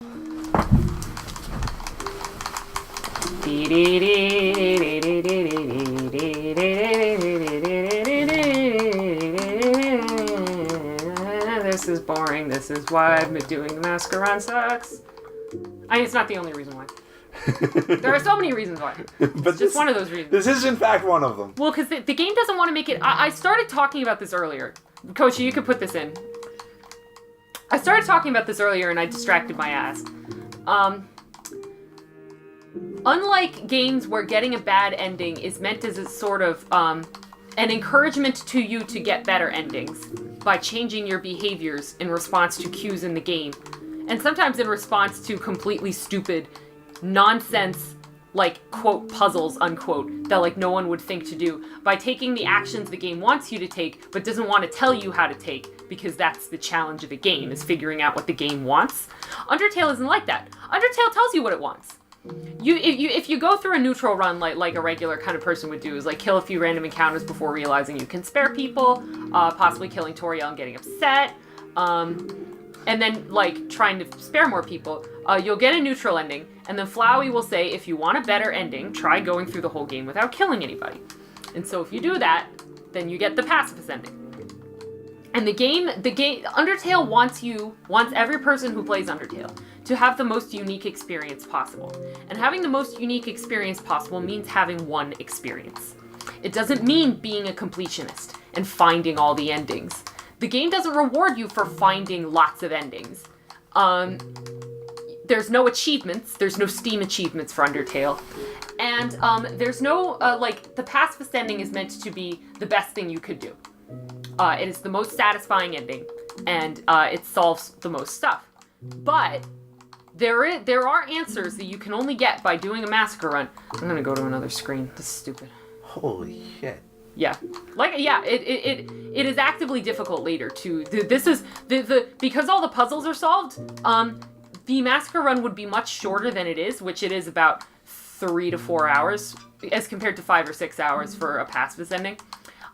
This is boring. This is why doing the massacre run sucks. I mean, it's not the only reason why. There are so many reasons why. But just one of those reasons. This is, in fact, one of them. Well, because the game doesn't want to make it... I started talking about this earlier. Kochi, you could put this in. I started talking about this earlier and I distracted my ass. Unlike games where getting a bad ending is meant as a sort of an encouragement to you to get better endings by changing your behaviors in response to cues in the game, and sometimes in response to completely stupid nonsense, like, quote, puzzles, unquote, that, like, no one would think to do, by taking the actions the game wants you to take, but doesn't want to tell you how to take, because that's the challenge of the game, is figuring out what the game wants. Undertale isn't like that. Undertale tells you what it wants. If you go through a neutral run like a regular kind of person would do, is like kill a few random encounters before realizing you can spare people, possibly killing Toriel and getting upset, and then like trying to spare more people, you'll get a neutral ending, and then Flowey will say, if you want a better ending, try going through the whole game without killing anybody. And so if you do that, then you get the pacifist ending. And the game, Undertale wants every person who plays Undertale to have the most unique experience possible. And having the most unique experience possible means having one experience. It doesn't mean being a completionist and finding all the endings. The game doesn't reward you for finding lots of endings. There's no achievements. There's no Steam achievements for Undertale. And there's no, the pacifist ending is meant to be the best thing you could do. It is the most satisfying ending, and it solves the most stuff. But there are answers that you can only get by doing a massacre run. I'm gonna go to another screen. This is stupid. Holy shit. Yeah, it is actively difficult later to. This is because all the puzzles are solved. The massacre run would be much shorter than it is, which it is about 3 to 4 hours, as compared to 5 or 6 hours for a pacifist ending.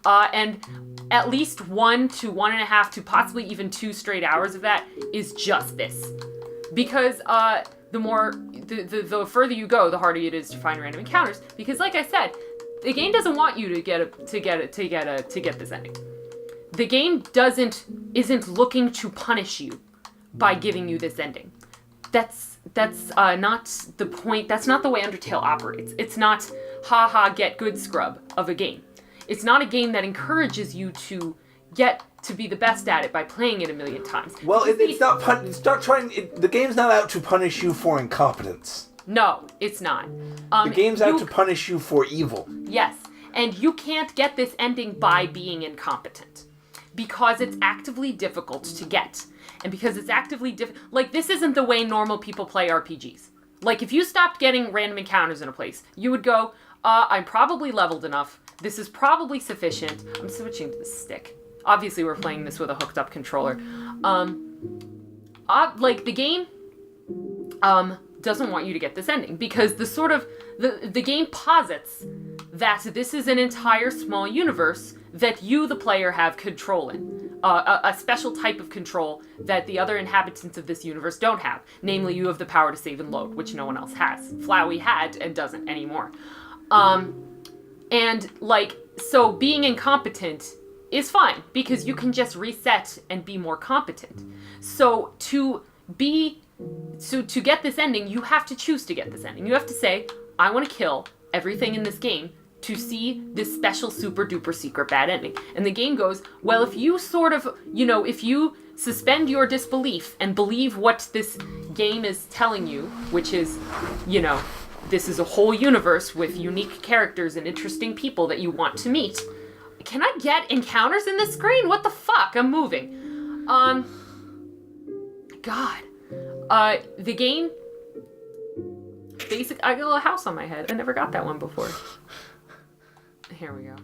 And at least 1 to 1.5 to possibly even 2 straight hours of that is just this. Because the further you go, the harder it is to find random encounters. Because like I said, the game doesn't want you to get this ending. The game isn't looking to punish you by giving you this ending. That's not the point. That's not the way Undertale operates. It's not haha get good scrub of a game. It's not a game that encourages you to get to be the best at it by playing it a million times. Well, it's not trying. The game's not out to punish you for incompetence. No, it's not. The game's out to punish you for evil. Yes, and you can't get this ending by being incompetent, because it's actively difficult to get, and because it's actively like this isn't the way normal people play RPGs. Like if you stopped getting random encounters in a place, you would go, I'm probably leveled enough. This is probably sufficient. I'm switching to the stick. Obviously, we're playing this with a hooked up controller. The game doesn't want you to get this ending because the game posits that this is an entire small universe that you, the player, have control in. A special type of control that the other inhabitants of this universe don't have. Namely, you have the power to save and load, which no one else has. Flowey had and doesn't anymore. So being incompetent is fine because you can just reset and be more competent. So to get this ending, you have to choose to get this ending. You have to say, I want to kill everything in this game to see this special super duper secret bad ending. And the game goes, well, if you if you suspend your disbelief and believe what this game is telling you, which is, this is a whole universe with unique characters and interesting people that you want to meet. Can I get encounters in this screen? What the fuck? I'm moving. God. The game... I got a house on my head. I never got that one before. Here we go.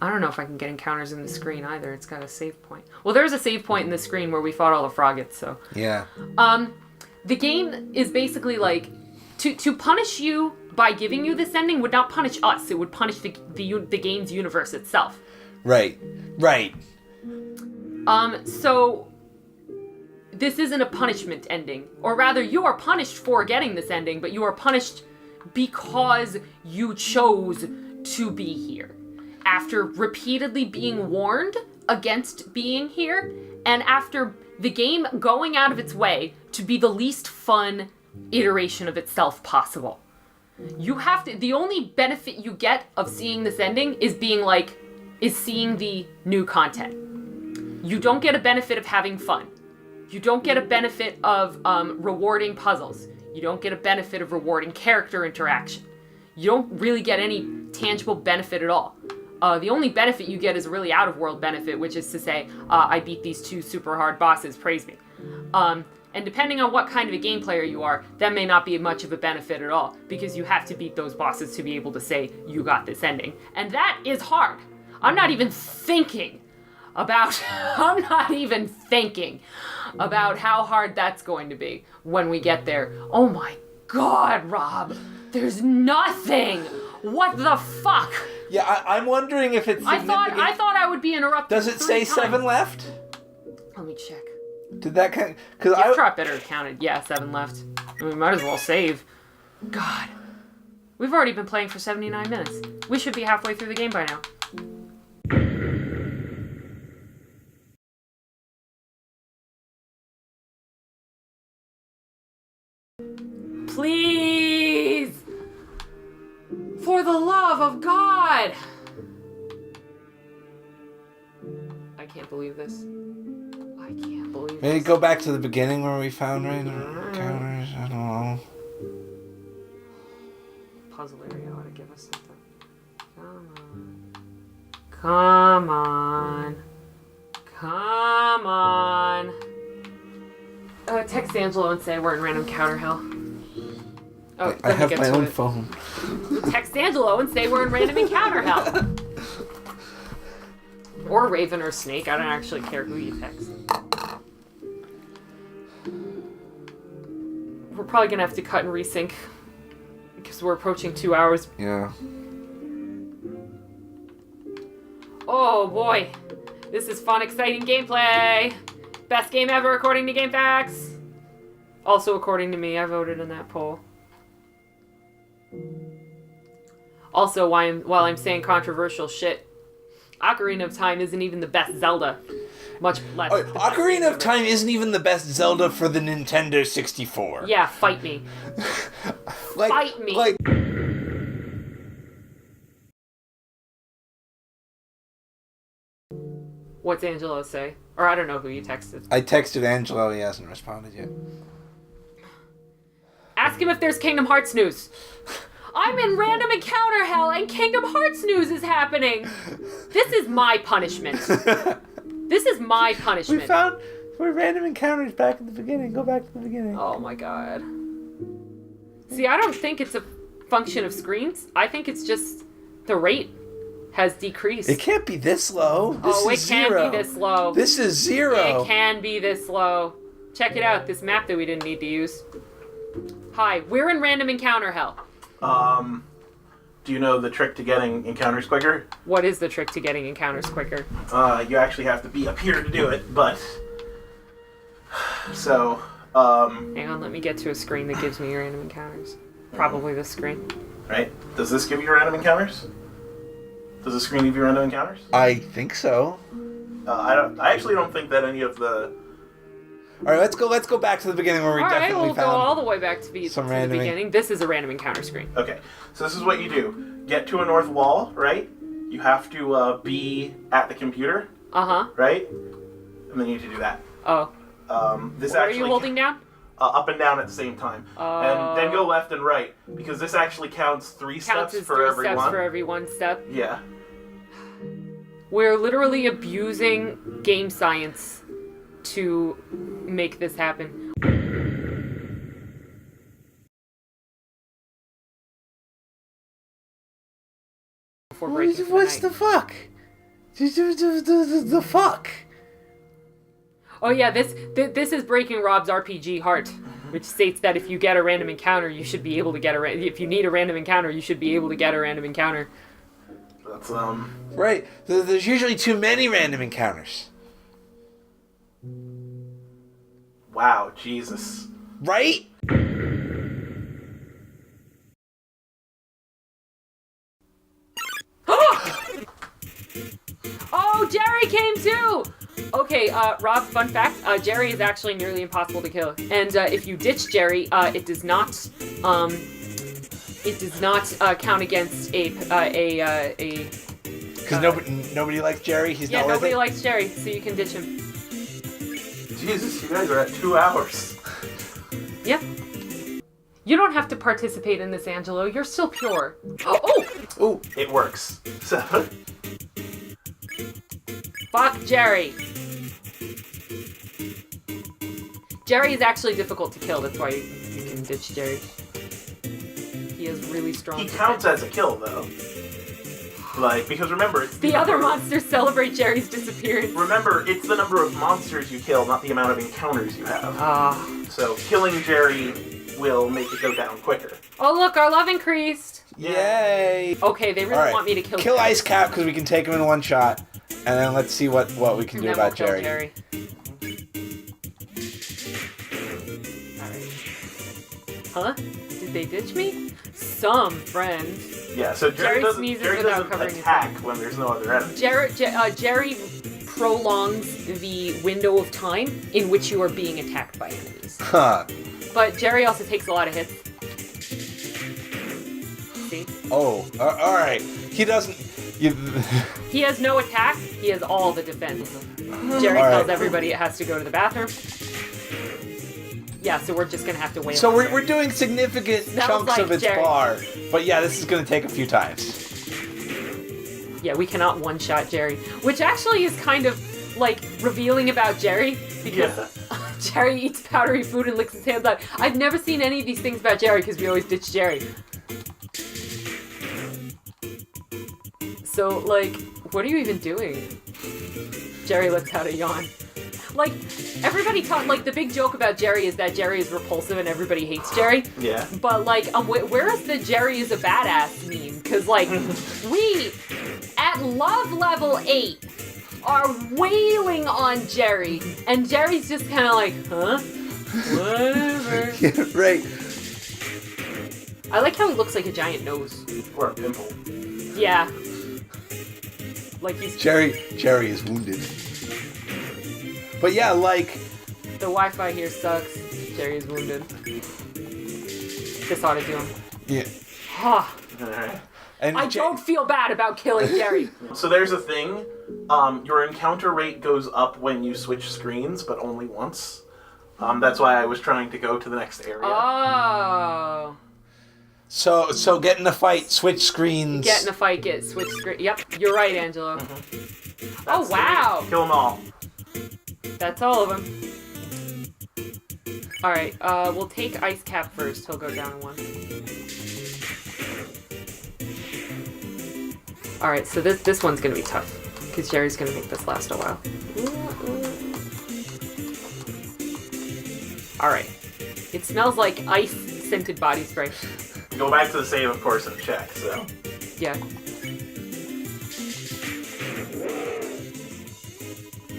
I don't know if I can get encounters in the screen either. It's got a save point. Well, there's a save point in the screen where we fought all the Froggets, so... Yeah. The game is basically like... To punish you by giving you this ending would not punish us. It would punish the game's universe itself. Right. So this isn't a punishment ending. Or rather, you are punished for getting this ending, but you are punished because you chose to be here. After repeatedly being warned against being here, and after the game going out of its way to be the least fun iteration of itself possible. You have to, the only benefit you get of seeing this ending is seeing the new content. You don't get a benefit of having fun. You don't get a benefit of rewarding puzzles. You don't get a benefit of rewarding character interaction. You don't really get any tangible benefit at all. The only benefit you get is a really out-of-world benefit, which is to say, I beat these 2 super hard bosses, praise me. And depending on what kind of a game player you are, that may not be much of a benefit at all, because you have to beat those bosses to be able to say, you got this ending. And that is hard. I'm not even thinking about how hard that's going to be when we get there. Oh my God, Rob, there's nothing. What the fuck? Yeah, I'm wondering if it's significant. I thought I would be interrupted. Does it say 7 left? Let me check. Did that count? Because Gift drop better counted. Yeah, 7 left. We might as well save. God. We've already been playing for 79 minutes. We should be halfway through the game by now. Please! For the love of God! I can't believe this. I can't believe this. Maybe go back to the beginning where we found random encounters. I don't know. Puzzle area ought to give us something. Come on. Come on. Text Angelo and say we're in random encounter hell. Oh, I have my own phone. Text Angelo and say we're in random encounter hell. Or Raven or Snake. I don't actually care who you text. We're probably going to have to cut and resync. Because we're approaching 2 hours. Yeah. Oh boy. This is fun, exciting gameplay. Best game ever according to GameFAQs. Also according to me. I voted in that poll. Also, while I'm saying controversial shit, Ocarina of Time isn't even the best Zelda. Much less. Oh, Ocarina of Time isn't even the best Zelda for the Nintendo 64. Yeah, fight me. Fight me. What's Angelo say? Or I don't know who you texted. I texted Angelo, he hasn't responded yet. Ask him if there's Kingdom Hearts news. I'm in random encounter hell and Kingdom Hearts news is happening. This is my punishment. This is my punishment. We found random encounters back at the beginning. Go back to the beginning. Oh my God. See, I don't think it's a function of screens. I think it's just the rate has decreased. It can't be this low. This is can be this low. This is 0. It can be this low. Check it out, this map that we didn't need to use. Hi, we're in random encounter hell. Do you know the trick to getting encounters quicker? What is the trick to getting encounters quicker? You actually have to be up here to do it, but... So, Hang on, let me get to a screen that gives me random encounters. Probably this screen. Right? Does this give you random encounters? Does the screen give you random encounters? I think so. I actually don't think that any of the... Alright, let's go back to the beginning where we definitely we'll found go all the way back to the random beginning. This is a random encounter screen. Okay, so this is what you do. Get to a north wall, right? You have to be at the computer. Uh-huh. Right? And then you need to do that. Oh. This what actually, are you holding down? Up and down at the same time. And then go left and right, because this actually counts 3 steps for every one. Steps for every one step. Yeah. We're literally abusing game science to make this happen. Before breaking for What's the the fuck? The fuck? Oh yeah, this is breaking Rob's RPG heart, which states that if you get a random encounter, you should be able to get if you need a random encounter, you should be able to get a random encounter. That's Right. There's usually too many random encounters. Wow, Jesus. Right? Oh, Jerry came too! Okay, Rob, fun fact, Jerry is actually nearly impossible to kill. And if you ditch Jerry, it does not count against a Because nobody likes Jerry. He's not worth nobody it. likes Jerry, so you can ditch him. Jesus, you guys are at 2 hours. Yep. You don't have to participate in this, Angelo. You're still pure. Oh! Ooh. It works. So, Fuck Jerry. Jerry is actually difficult to kill. That's why you can ditch Jerry. He has really strong he counts as a kill, though. Like, because remember, it's The other monsters celebrate Jerry's disappearance. Remember, it's the number of monsters you kill, not the amount of encounters you have. Ah. So killing Jerry will make it go down quicker. Oh, look, our love increased. Yay! Okay, they really All right. want me to kill Kill Jerry. Ice Cap because we can take him in one shot, and then let's see what we can And do then about we'll kill Jerry. Alright. Huh? Did they ditch me? Some friend. Yeah, so Jerry Jerry sneezes doesn't without covering his attack when there's no other enemy. Jerry prolongs the window of time in which you are being attacked by enemies. Huh. But Jerry also takes a lot of hits. See? Oh, all right. He doesn't. He has no attack, he has all the defense. Jerry All tells right. everybody it has to go to the bathroom. Yeah, so we're just gonna have to wait. So on we're Jerry. we're doing significant Smells chunks like of its Jerry. bar, but yeah, this is gonna take a few times. Yeah, we cannot one-shot Jerry. Which actually is kind of, like, revealing about Jerry, because Jerry eats powdery food and licks his hands out. I've never seen any of these things about Jerry, because we always ditch Jerry. So, like, what are you even doing? Jerry lets out a yawn. Like, everybody like, the big joke about Jerry is that Jerry is repulsive and everybody hates Jerry. Yeah. But, like, where is the Jerry is a badass meme? Because, like, we, at love level 8, are wailing on Jerry. And Jerry's just kind of like, huh? Whatever. Yeah, right. I like how he looks like a giant nose. Or a pimple. Yeah. Like he's... Jerry is wounded. But yeah, like... The Wi-Fi here sucks. Jerry is wounded. This ought to do him. Yeah. Ah. Alright. And I don't feel bad about killing Jerry. So there's a thing. Your encounter rate goes up when you switch screens, but only once. That's why I was trying to go to the next area. Oh. So get in the fight, switch screens. Get in a fight, switch screen. Yep, you're right, Angelo. Oh, wow. Kill them all. That's all of them. Alright, we'll take Ice Cap first. He'll go down one. Alright, so this one's gonna be tough. Because Jerry's gonna make this last a while. Alright. It smells like ice-scented body spray. Go back to the save, of course, and check, so. Yeah.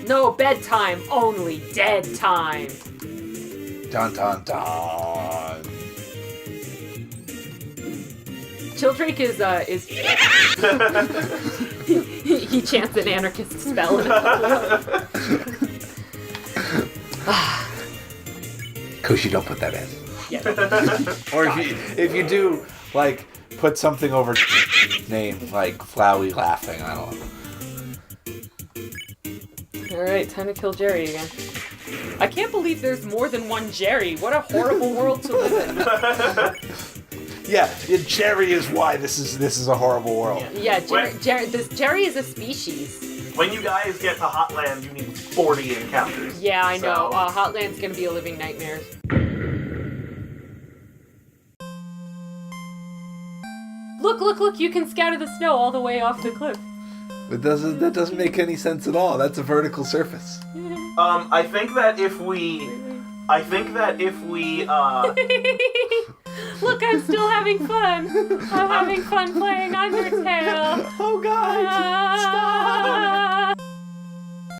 No bedtime, only dead time. Dun dun dun. Childrake is he chants an anarchist spell in Kushi, don't put that in. Yeah. Or if you do, like, put something over name, like Flowey laughing, I don't know. Alright, time to kill Jerry again. I can't believe there's more than one Jerry. What a horrible world to live in. Yeah, Jerry is why this is a horrible world. Yeah, Jerry is a species. When you guys get to Hotland, you need 40 encounters. Yeah, I know. So- Hotland's gonna be a living nightmare. Look, you can scatter the snow all the way off the cliff. That doesn't make any sense at all. That's a vertical surface. I think that if we Look, I'm still having fun. I'm having fun playing Undertale. Oh God! Ah.